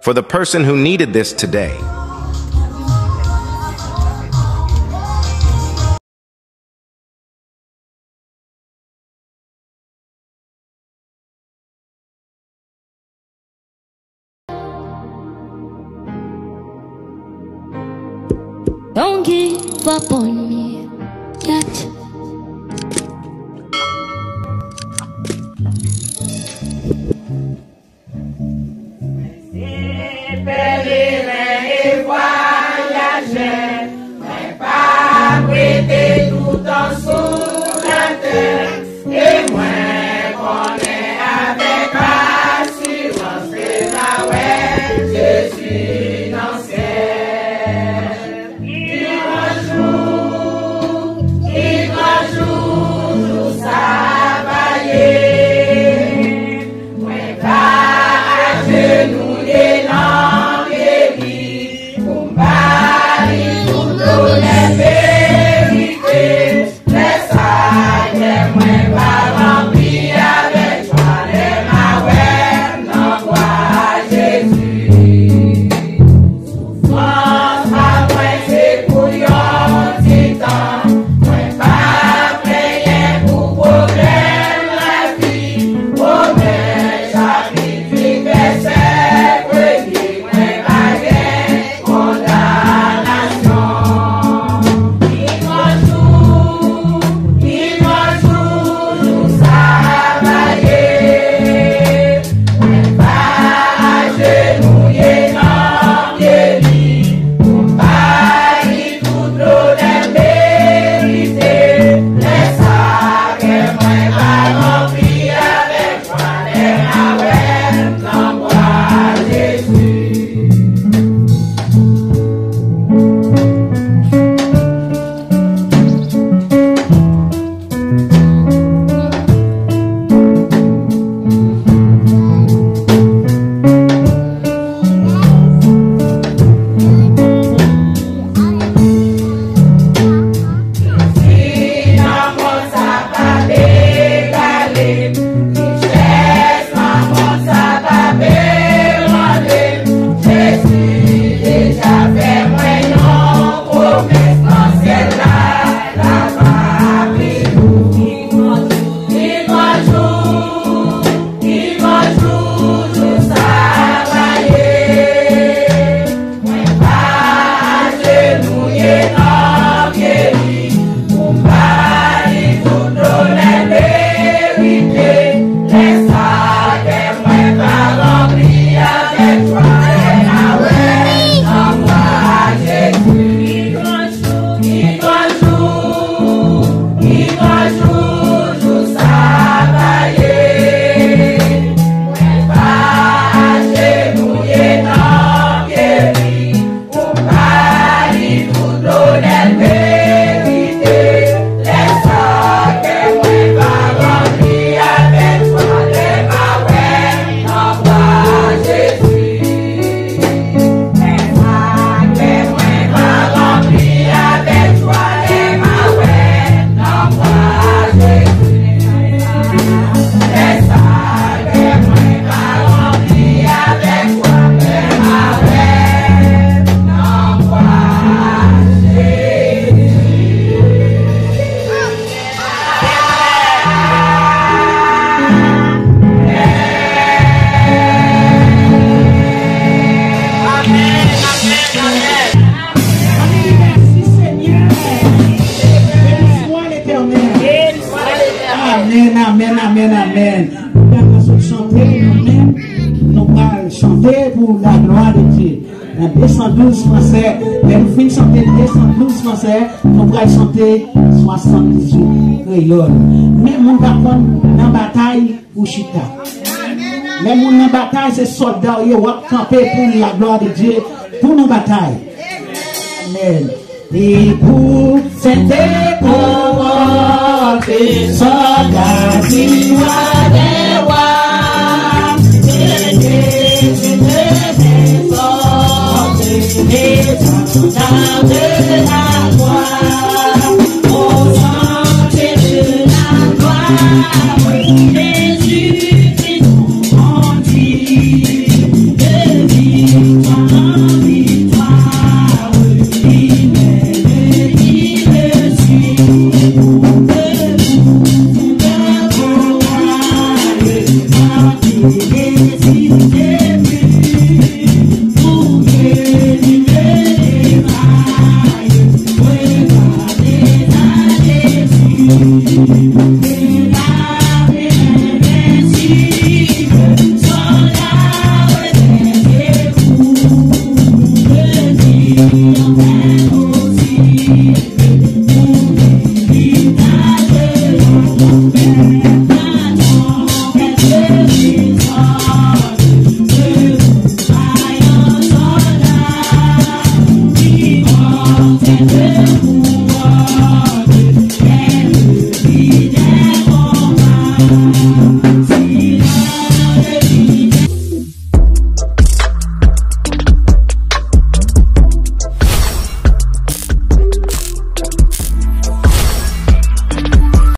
for the person who needed this today. Don't give up on me yet. Pèlerin voyager, mais pas prêter tout en sous la terre. Et moi, qu'on est avec assurance que la ouais, je suis dans le ciel. Il va jour, travailler. Moi, pas à genoux et Amen. Nous chanter nous-mêmes, nous allons chanter pour la gloire de Dieu. Dans 212 français, nous finissons chanter 212 français, nous allons chanter 78 créoles. Mais mon garçon, dans la bataille pour Chita. Mais mon dans la bataille, c'est soldats qui vont camper pour la gloire de Dieu, pour nos batailles. Amen. Et pour cette époque, soldats qui voient des rois, les soldats de la gloire, au centre de la gloire, Jésus qui nous rendit de vie. Don't